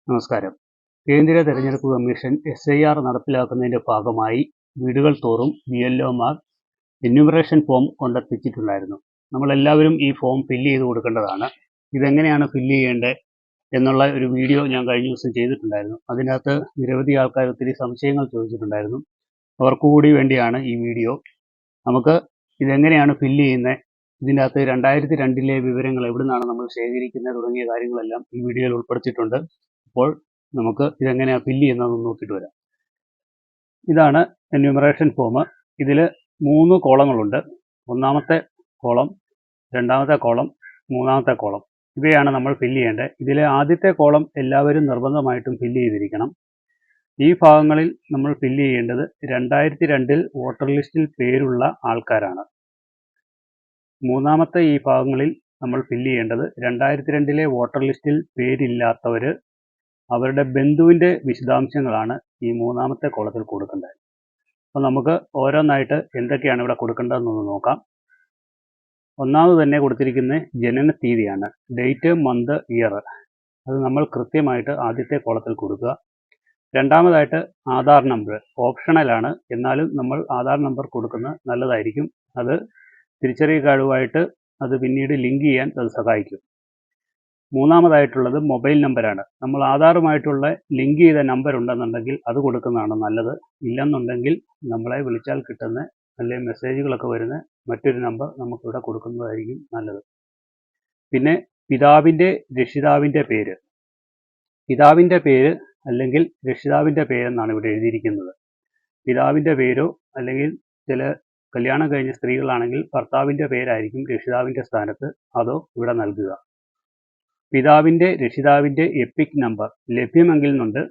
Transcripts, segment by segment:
നമസ്കാരം. കേന്ദ്ര തെരഞ്ഞെടുപ്പ് കമ്മീഷൻ SIR നടപ്പിലാക്കുന്നതിന്റെ ഭാഗമായി വീടുകൾ തോറും BLOമാർ എന്യൂമറേഷൻ ഫോം കൊണ്ടെത്തിച്ചിട്ടുണ്ടായിരുന്നു. നമ്മളെല്ലാവരും ഈ ഫോം ഫില്ല് ചെയ്ത് കൊടുക്കേണ്ടതാണ്. ഇതെങ്ങനെയാണ് ഫില്ല് ചെയ്യേണ്ടത് എന്നുള്ള ഒരു വീഡിയോ ഞാൻ കഴിഞ്ഞ ദിവസം ചെയ്തിട്ടുണ്ടായിരുന്നു. അതിനകത്ത് നിരവധി ആൾക്കാർ ഒത്തിരി സംശയങ്ങൾ ചോദിച്ചിട്ടുണ്ടായിരുന്നു. അവർക്ക് കൂടി വേണ്ടിയാണ് ഈ വീഡിയോ. നമുക്ക് ഇതെങ്ങനെയാണ് ഫില്ല് ചെയ്യുന്നത്, ഇതിൻ്റെ അകത്ത് 2002 വിവരങ്ങൾ എവിടെ നിന്നാണ് നമ്മൾ ശേഖരിക്കുന്നത് തുടങ്ങിയ കാര്യങ്ങളെല്ലാം ഈ വീഡിയോയിൽ ഉൾപ്പെടുത്തിയിട്ടുണ്ട്. അപ്പോൾ നമുക്ക് ഇതെങ്ങനെയാണ് ഫില്ല് ചെയ്യുന്നതെന്ന് നോക്കിയിട്ട് വരാം. ഇതാണ് എന്യൂമറേഷൻ ഫോം. ഇതിൽ 3 കോളങ്ങളുണ്ട്. ഒന്നാമത്തെ കോളം, രണ്ടാമത്തെ കോളം, മൂന്നാമത്തെ കോളം. ഇവയാണ് നമ്മൾ ഫില്ല് ചെയ്യേണ്ടത്. ഇതിലെ ആദ്യത്തെ കോളം എല്ലാവരും നിർബന്ധമായിട്ടും ഫില്ല് ചെയ്തിരിക്കണം. ഈ ഭാഗങ്ങളിൽ നമ്മൾ ഫില്ല് ചെയ്യേണ്ടത് 2002 വോട്ടർ ലിസ്റ്റിൽ പേരുള്ള ആൾക്കാരാണ്. മൂന്നാമത്തെ ഈ ഭാഗങ്ങളിൽ നമ്മൾ ഫില്ല് ചെയ്യേണ്ടത് 2002 വോട്ടർ ലിസ്റ്റിൽ പേരില്ലാത്തവർ, അവരുടെ ബന്ധുവിൻ്റെ വിശദാംശങ്ങളാണ് ഈ മൂന്നാമത്തെ കോളത്തിൽ കൊടുക്കേണ്ടത്. അപ്പോൾ നമുക്ക് ഓരോന്നായിട്ട് എന്തൊക്കെയാണ് ഇവിടെ കൊടുക്കേണ്ടതെന്നൊന്ന് നോക്കാം. ഒന്നാമത് തന്നെ കൊടുത്തിരിക്കുന്നത് ജനന തീയതിയാണ്. Date, month, year. അത് നമ്മൾ കൃത്യമായിട്ട് ആദ്യത്തെ കോളത്തിൽ കൊടുക്കുക. രണ്ടാമതായിട്ട് ആധാർ നമ്പർ. ഓപ്ഷണലാണ്, എന്നാലും നമ്മൾ ആധാർ നമ്പർ കൊടുക്കുന്നത് നല്ലതായിരിക്കും. അത് തിരിച്ചറിയൽ കാർഡുമായിട്ട് അത് പിന്നീട് ലിങ്ക് ചെയ്യാൻ അത് സഹായിക്കും. മൂന്നാമതായിട്ടുള്ളത് മൊബൈൽ നമ്പറാണ്. നമ്മൾ ആധാറുമായിട്ടുള്ള ലിങ്ക് ചെയ്ത നമ്പർ ഉണ്ടെന്നുണ്ടെങ്കിൽ അത് കൊടുക്കുന്നതാണ് നല്ലത്. ഇല്ലെന്നുണ്ടെങ്കിൽ നമ്മളെ വിളിച്ചാൽ കിട്ടുന്ന അല്ലെങ്കിൽ മെസ്സേജുകളൊക്കെ വരുന്ന മറ്റൊരു നമ്പർ നമുക്കിവിടെ കൊടുക്കുന്നതായിരിക്കും നല്ലത്. പിന്നെ പിതാവിൻ്റെ രക്ഷിതാവിൻ്റെ പേര്. പിതാവിൻ്റെ പേര് അല്ലെങ്കിൽ രക്ഷിതാവിൻ്റെ പേരെന്നാണ് ഇവിടെ എഴുതിയിരിക്കുന്നത്. പിതാവിൻ്റെ പേരോ അല്ലെങ്കിൽ ചില കല്യാണം കഴിഞ്ഞ സ്ത്രീകളാണെങ്കിൽ ഭർത്താവിൻ്റെ പേരായിരിക്കും രക്ഷിതാവിൻ്റെ സ്ഥാനത്ത്, അതോ ഇവിടെ നൽകുക. പിതാവിൻ്റെ രക്ഷിതാവിൻ്റെ എപ്പിക് നമ്പർ ലഭ്യമെങ്കിൽ നിന്നുണ്ട്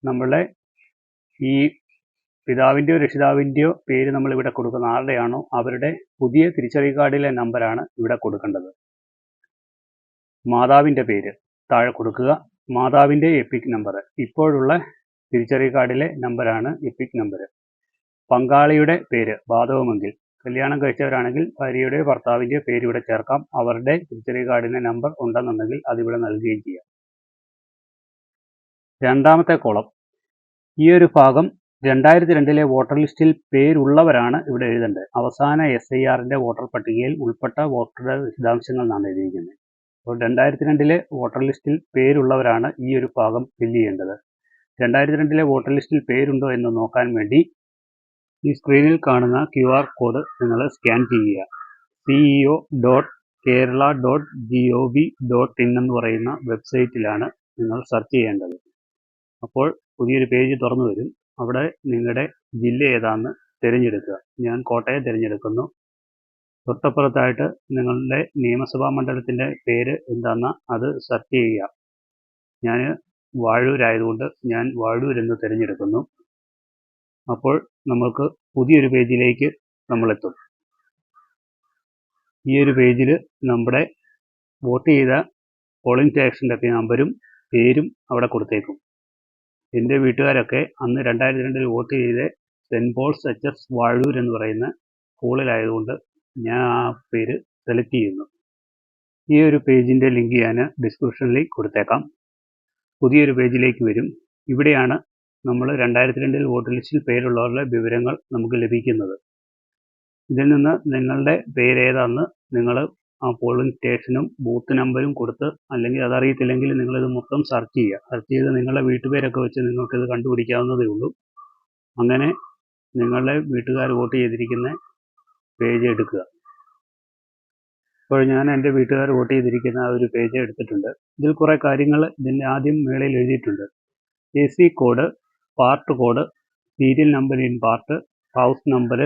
നമ്മളെ ഈ പിതാവിൻ്റെയോ രക്ഷിതാവിൻ്റെയോ പേര് നമ്മളിവിടെ കൊടുക്കുന്ന ആരുടെയാണോ അവരുടെ പുതിയ തിരിച്ചറിയൽ കാർഡിലെ നമ്പറാണ് ഇവിടെ കൊടുക്കേണ്ടത്. മാതാവിൻ്റെ പേര് താഴെ കൊടുക്കുക. മാതാവിൻ്റെ എപ്പിക് നമ്പർ ഇപ്പോഴുള്ള തിരിച്ചറിയൽ കാർഡിലെ നമ്പറാണ് എപ്പിക് നമ്പർ. പങ്കാളിയുടെ പേര് ബാധകമെങ്കിൽ, കല്യാണം കഴിച്ചവരാണെങ്കിൽ ഭാര്യയുടെയോ ഭർത്താവിൻ്റെയോ പേര് ഇവിടെ ചേർക്കാം. അവരുടെ തിരിച്ചറിയൽ കാർഡിൻ്റെ നമ്പർ ഉണ്ടെന്നുണ്ടെങ്കിൽ അതിവിടെ നൽകുകയും ചെയ്യാം. രണ്ടാമത്തെ കോളം, ഈ ഒരു ഭാഗം 2002 വോട്ടർ ലിസ്റ്റിൽ പേരുള്ളവരാണ് ഇവിടെ എഴുതേണ്ടത്. അവസാന SIRൻ്റെ വോട്ടർ പട്ടികയിൽ ഉൾപ്പെട്ട വോട്ടറുടെ വിശദാംശങ്ങൾ എന്നാണ് എഴുതിയിരിക്കുന്നത്. അപ്പോൾ 2002 വോട്ടർ ലിസ്റ്റിൽ പേരുള്ളവരാണ് ഈ ഒരു ഭാഗം ഫില്ല് ചെയ്യേണ്ടത്. 2002 വോട്ടർ ലിസ്റ്റിൽ പേരുണ്ടോ എന്ന് നോക്കാൻ വേണ്ടി ഈ സ്ക്രീനിൽ കാണുന്ന QR കോഡ് നിങ്ങൾ സ്കാൻ ചെയ്യുക. ceo.kerala.gov.in എന്ന് പറയുന്ന വെബ്സൈറ്റിലാണ് നിങ്ങൾ സെർച്ച് ചെയ്യേണ്ടത്. അപ്പോൾ പുതിയൊരു പേജ് തുറന്നു വരും. അവിടെ നിങ്ങളുടെ ജില്ല ഏതാണെന്ന് തിരഞ്ഞെടുക്കുക. ഞാൻ കോട്ടയം തിരഞ്ഞെടുക്കുന്നു. തൊട്ടപ്പുറത്തായിട്ട് നിങ്ങളുടെ നിയമസഭാ മണ്ഡലത്തിൻ്റെ പേര് എന്താണെന്ന് അത് സെർച്ച് ചെയ്യുക. ഞാൻ വാഴൂരായതുകൊണ്ട് ഞാൻ വാഴൂരെന്ന് തിരഞ്ഞെടുക്കുന്നു. അപ്പോൾ നമുക്ക് പുതിയൊരു പേജിലേക്ക് നമ്മളെത്തും. ഈ ഒരു പേജിൽ നമ്മുടെ വോട്ട് ചെയ്ത പോളിംഗ് സ്റ്റേഷൻ്റെ നമ്പരും പേരും അവിടെ കൊടുത്തേക്കും. എൻ്റെ വീട്ടുകാരൊക്കെ അന്ന് 2002 വോട്ട് ചെയ്ത് സെൻറ്റ് പോൾസ് HS വാഴൂർ എന്ന് പറയുന്ന സ്കൂളിലായതുകൊണ്ട് ഞാൻ ആ പേര് സെലക്ട് ചെയ്യുന്നു. ഈ ഒരു പേജിൻ്റെ ലിങ്ക് ഞാൻ ഡിസ്ക്രിപ്ഷനിൽ കൊടുത്തേക്കാം. പുതിയൊരു പേജിലേക്ക് വരും. ഇവിടെയാണ് നമ്മൾ 2002 വോട്ടർ ലിസ്റ്റിൽ പേരുള്ളവരുടെ വിവരങ്ങൾ നമുക്ക് ലഭിക്കുന്നത്. ഇതിൽ നിന്ന് നിങ്ങളുടെ പേരേതാണെന്ന് നിങ്ങൾ ആ പോളിംഗ് സ്റ്റേഷനും ബൂത്ത് നമ്പരും കൊടുത്ത്, അല്ലെങ്കിൽ അതറിയത്തില്ലെങ്കിൽ നിങ്ങളിത് മൊത്തം സെർച്ച് ചെയ്യുക. സെർച്ച് ചെയ്ത് നിങ്ങളുടെ വീട്ടുപേരൊക്കെ വെച്ച് നിങ്ങൾക്കിത് കണ്ടുപിടിക്കാവുന്നതേ ഉള്ളൂ. അങ്ങനെ നിങ്ങളുടെ വീട്ടുകാർ വോട്ട് ചെയ്തിരിക്കുന്ന പേജ് എടുക്കുക. അപ്പോൾ ഞാൻ എൻ്റെ വീട്ടുകാർ വോട്ട് ചെയ്തിരിക്കുന്ന ആ ഒരു പേജ് എടുത്തിട്ടുണ്ട്. ഇതിൽ കുറേ കാര്യങ്ങൾ ഇതിൻ്റെ ആദ്യം മേളയിൽ എഴുതിയിട്ടുണ്ട്. AC code, part code, serial number in part, house number,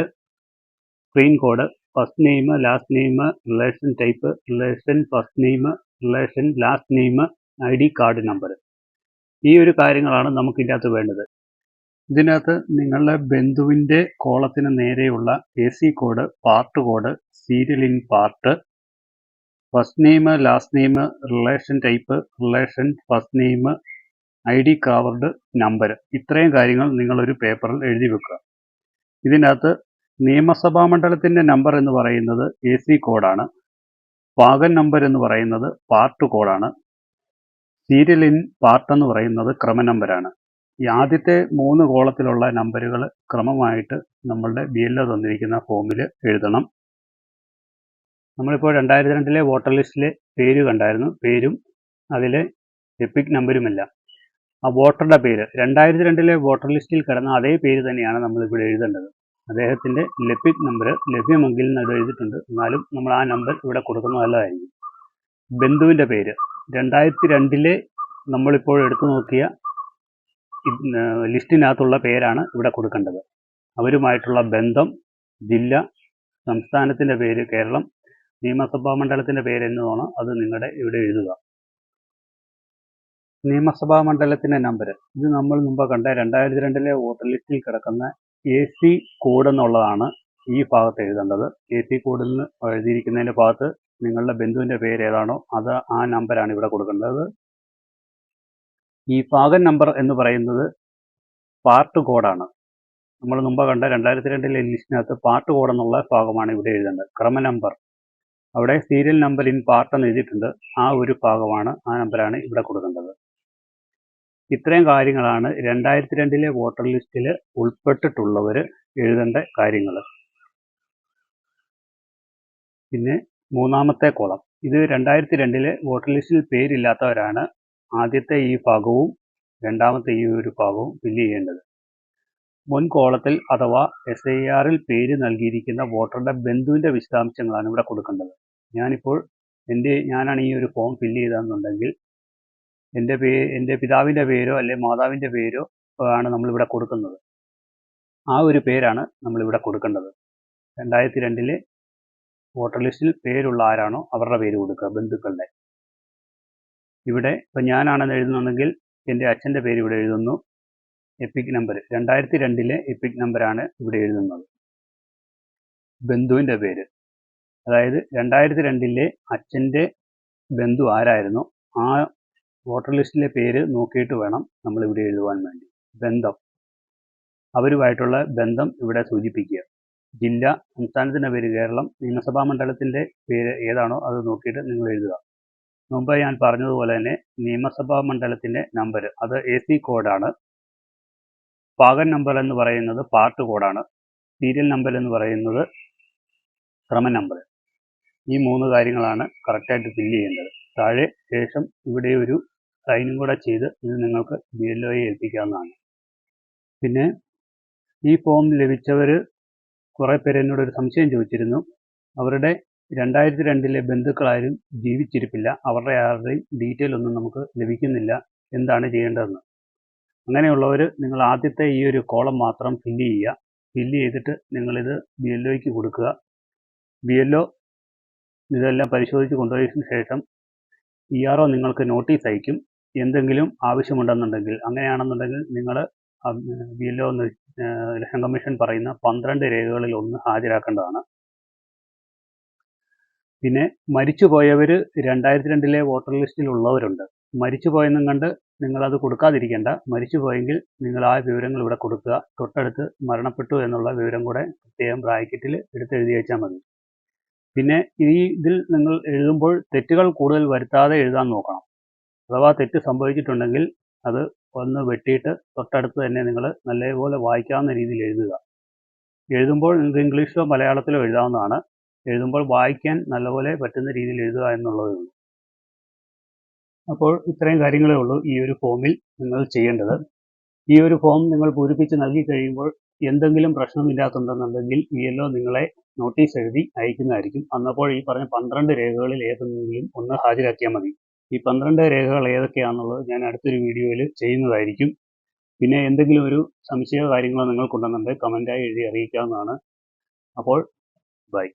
screen code, first name, last name, relation type, relation first name, relation last name, ID card number. ഈ ഒരു കാര്യങ്ങളാണ് നമുക്കിതിൻ്റെ അകത്ത് വേണ്ടത്. ഇതിനകത്ത് നിങ്ങളുടെ ബന്ധുവിൻ്റെ കോളത്തിന് നേരെയുള്ള AC code, part code, serial in part, first name, last name, relation type, relation first name, ID card number. ഇത്രയും കാര്യങ്ങൾ നിങ്ങളൊരു പേപ്പറിൽ എഴുതി വെക്കുക. ഇതിനകത്ത് നിയമസഭാ മണ്ഡലത്തിൻ്റെ നമ്പർ എന്ന് പറയുന്നത് AC കോഡാണ്. ഭാഗം നമ്പർ എന്ന് പറയുന്നത് പാർട്ട് കോഡാണ്. സീരിയൽ ഇൻ പാർട്ട് എന്ന് പറയുന്നത് ക്രമനമ്പരാണ്. ഈ ആദ്യത്തെ 3 കോളത്തിലുള്ള നമ്പറുകൾ ക്രമമായിട്ട് നമ്മളുടെ BLO തന്നിരിക്കുന്ന ഫോമിൽ എഴുതണം. നമ്മളിപ്പോൾ 2002 വോട്ടർ ലിസ്റ്റിലെ പേര് കണ്ടായിരുന്നു. പേരും അതിലെ എപ്പിക് നമ്പരുമെല്ലാം. ആ വോട്ടറുടെ പേര് 2002 വോട്ടർ ലിസ്റ്റിൽ കിടന്ന അതേ പേര് തന്നെയാണ് നമ്മളിവിടെ എഴുതേണ്ടത്. അദ്ദേഹത്തിൻ്റെ എപ്പിക് നമ്പർ ലഭ്യമെങ്കിൽ അത് എഴുതിയിട്ടുണ്ട്. എന്നാലും നമ്മൾ ആ നമ്പർ ഇവിടെ കൊടുക്കുന്നത് നല്ലതായിരിക്കും. ബന്ധുവിൻ്റെ പേര് 2002 നമ്മളിപ്പോൾ എടുത്തു നോക്കിയ ലിസ്റ്റിനകത്തുള്ള പേരാണ് ഇവിടെ കൊടുക്കേണ്ടത്. അവരുമായിട്ടുള്ള ബന്ധം, ജില്ല, സംസ്ഥാനത്തിൻ്റെ പേര് കേരളം, നിയമസഭാ മണ്ഡലത്തിൻ്റെ പേര് എന്നതാണ് അത് നിങ്ങളുടെ ഇവിടെ എഴുതുക. നിയമസഭാ മണ്ഡലത്തിൻ്റെ നമ്പർ ഇത് നമ്മൾ മുമ്പ് കണ്ട 2002 വോട്ടർ ലിസ്റ്റിൽ കിടക്കുന്ന AC കോഡ് എന്നുള്ളതാണ് ഈ ഭാഗത്ത് എഴുതേണ്ടത്. AC കോഡിൽ നിന്ന് എഴുതിയിരിക്കുന്നതിൻ്റെ ഭാഗത്ത് നിങ്ങളുടെ ബന്ധുവിൻ്റെ പേര് ഏതാണോ അത് ആ നമ്പറാണ് ഇവിടെ കൊടുക്കേണ്ടത്. ഈ ഭാഗം നമ്പർ എന്ന് പറയുന്നത് പാർട്ട് കോഡാണ്. നമ്മൾ മുമ്പ് കണ്ട 2002 ലിസ്റ്റിനകത്ത് പാർട്ട് കോഡ് എന്നുള്ള ഭാഗമാണ് ഇവിടെ എഴുതേണ്ടത്. ക്രമ നമ്പർ അവിടെ സീരിയൽ നമ്പർ ഇൻ പാർട്ട് എന്ന് എഴുതിയിട്ടുണ്ട്. ആ ഒരു ഭാഗമാണ് ആ നമ്പറാണ് ഇവിടെ കൊടുക്കേണ്ടത്. ഇത്രയും കാര്യങ്ങളാണ് 2002 വോട്ടർ ലിസ്റ്റിൽ ഉൾപ്പെട്ടിട്ടുള്ളവർ എഴുതേണ്ട കാര്യങ്ങൾ. പിന്നെ മൂന്നാമത്തെ കോളം ഇത് 2002 വോട്ടർ ലിസ്റ്റിൽ പേരില്ലാത്തവരാണ് ആദ്യത്തെ ഈ ഭാഗവും രണ്ടാമത്തെ ഈ ഒരു ഭാഗവും ഫില്ല് ചെയ്യേണ്ടത്. മുൻ കോളത്തിൽ അഥവാ SIRൽ പേര് നൽകിയിരിക്കുന്ന വോട്ടറുടെ ബന്ധുവിൻ്റെ വിശദാംശങ്ങളാണ് ഇവിടെ കൊടുക്കേണ്ടത്. ഞാനാണ് ഈ ഒരു ഫോം ഫില്ല് ചെയ്തതെന്നുണ്ടെങ്കിൽ എൻ്റെ പിതാവിൻ്റെ പേരോ അല്ലെങ്കിൽ മാതാവിൻ്റെ പേരോ ആണ് നമ്മളിവിടെ കൊടുക്കുന്നത്. ആ ഒരു പേരാണ് നമ്മളിവിടെ കൊടുക്കേണ്ടത്. 2002 വോട്ടർ ലിസ്റ്റിൽ പേരുള്ള ആരാണോ അവരുടെ പേര് കൊടുക്കുക, ബന്ധുക്കളുടെ. ഇവിടെ ഇപ്പം ഞാനാണെന്ന് എഴുതുന്നുണ്ടെങ്കിൽ എൻ്റെ അച്ഛൻ്റെ പേര് ഇവിടെ എഴുതുന്നു. എപ്പിക് നമ്പർ 2002 എപ്പിക് നമ്പറാണ് ഇവിടെ എഴുതുന്നത്. ബന്ധുവിൻ്റെ പേര് അതായത് 2002 അച്ഛൻ്റെ ബന്ധു ആരായിരുന്നോ ആ വോട്ടർ ലിസ്റ്റിലെ പേര് നോക്കിയിട്ട് വേണം നമ്മളിവിടെ എഴുതുവാൻ വേണ്ടി. ബന്ധം അവരുമായിട്ടുള്ള ബന്ധം ഇവിടെ സൂചിപ്പിക്കുക. ജില്ല, സംസ്ഥാനത്തിൻ്റെ പേര് കേരളം, നിയമസഭാ മണ്ഡലത്തിൻ്റെ പേര് ഏതാണോ അത് നോക്കിയിട്ട് നിങ്ങൾ എഴുതുക. മുമ്പ് ഞാൻ പറഞ്ഞതുപോലെ തന്നെ നിയമസഭാ മണ്ഡലത്തിൻ്റെ നമ്പർ അത് AC കോഡാണ്. ഭാഗം നമ്പർ എന്ന് പറയുന്നത് പാർട്ട് കോഡാണ്. സീരിയൽ നമ്പർ എന്ന് പറയുന്നത് ക്രമ നമ്പർ. ഈ 3 കാര്യങ്ങളാണ് കറക്റ്റായിട്ട് ഫില്ല് ചെയ്യേണ്ടത്. താഴെ ശേഷം ഇവിടെ ഒരു സൈനും കൂടെ ചെയ്ത് ഇത് നിങ്ങൾക്ക് BLOയെ ഏൽപ്പിക്കാവുന്നതാണ്. പിന്നെ ഈ ഫോം ലഭിച്ചവർ കുറേ പേര് എന്നോടൊരു സംശയം ചോദിച്ചിരുന്നു. അവരുടെ 2002 ബന്ധുക്കളാരും ജീവിച്ചിരിപ്പില്ല, അവരുടെ ആരുടെയും ഡീറ്റെയിൽ ഒന്നും നമുക്ക് ലഭിക്കുന്നില്ല, എന്താണ് ചെയ്യേണ്ടതെന്ന്. അങ്ങനെയുള്ളവർ നിങ്ങൾ ആദ്യത്തെ ഈ ഒരു കോളം മാത്രം ഫില്ല് ചെയ്യുക. ഫില്ല് ചെയ്തിട്ട് നിങ്ങളിത് BLOയ്ക്ക് കൊടുക്കുക. BLO ഇതെല്ലാം പരിശോധിച്ച് കൊണ്ടുപോയതിന് ശേഷം ERO നിങ്ങൾക്ക് നോട്ടീസ് അയക്കും. എന്തെങ്കിലും ആവശ്യമുണ്ടെന്നുണ്ടെങ്കിൽ അങ്ങനെയാണെന്നുണ്ടെങ്കിൽ നിങ്ങൾ BLO ഇലക്ഷൻ കമ്മീഷൻ പറയുന്ന 12 രേഖകളിൽ ഒന്ന് ഹാജരാക്കേണ്ടതാണ്. പിന്നെ മരിച്ചുപോയവർ 2002 വോട്ടർ ലിസ്റ്റിൽ ഉള്ളവരുണ്ട്. മരിച്ചുപോയെന്നും കണ്ട് നിങ്ങളത് കൊടുക്കാതിരിക്കേണ്ട. മരിച്ചുപോയെങ്കിൽ നിങ്ങൾ ആ വിവരങ്ങൾ ഇവിടെ കൊടുക്കുക. തൊട്ടടുത്ത് മരണപ്പെട്ടു എന്നുള്ള വിവരം കൂടെ പ്രത്യേകം ബ്രാക്കറ്റിൽ എടുത്ത് എഴുതി വെച്ചാൽ മതി. പിന്നെ ഇതിൽ നിങ്ങൾ എഴുതുമ്പോൾ തെറ്റുകൾ കൂടുതൽ വരുത്താതെ എഴുതാൻ നോക്കണം. അഥവാ തെറ്റ് സംഭവിച്ചിട്ടുണ്ടെങ്കിൽ അത് ഒന്ന് വെട്ടിയിട്ട് തൊട്ടടുത്ത് തന്നെ നിങ്ങൾ നല്ലപോലെ വായിക്കാവുന്ന രീതിയിൽ എഴുതുക. എഴുതുമ്പോൾ നിങ്ങൾക്ക് ഇംഗ്ലീഷിലോ മലയാളത്തിലോ എഴുതാവുന്നതാണ്. എഴുതുമ്പോൾ വായിക്കാൻ നല്ലപോലെ പറ്റുന്ന രീതിയിൽ എഴുതുക എന്നുള്ളതേ ഉള്ളൂ. അപ്പോൾ ഇത്രയും കാര്യങ്ങളേ ഉള്ളൂ ഈ ഒരു ഫോമിൽ നിങ്ങൾ ചെയ്യേണ്ടത്. ഈ ഒരു ഫോം നിങ്ങൾ പൂരിപ്പിച്ച് നൽകി കഴിയുമ്പോൾ എന്തെങ്കിലും പ്രശ്നമില്ലാത്തുണ്ടെന്നുണ്ടെങ്കിൽ BLO നിങ്ങളെ നോട്ടീസ് എഴുതി അയക്കുന്നതായിരിക്കും. അന്നപ്പോൾ ഈ പറഞ്ഞ 12 രേഖകളിൽ ഏതെങ്കിലും ഒന്ന് ഹാജരാക്കിയാൽ മതി. ഈ 12 രേഖകൾ ഏതൊക്കെയാണെന്നുള്ളത് ഞാൻ അടുത്തൊരു വീഡിയോയിൽ ചെയ്യുന്നതായിരിക്കും. പിന്നെ എന്തെങ്കിലും ഒരു സംശയമോ കാര്യങ്ങളോ നിങ്ങൾക്കുണ്ടെന്നുണ്ടെങ്കിൽ കമൻറ്റായി എഴുതി അറിയിക്കാവുന്നതാണ്. അപ്പോൾ ബൈ.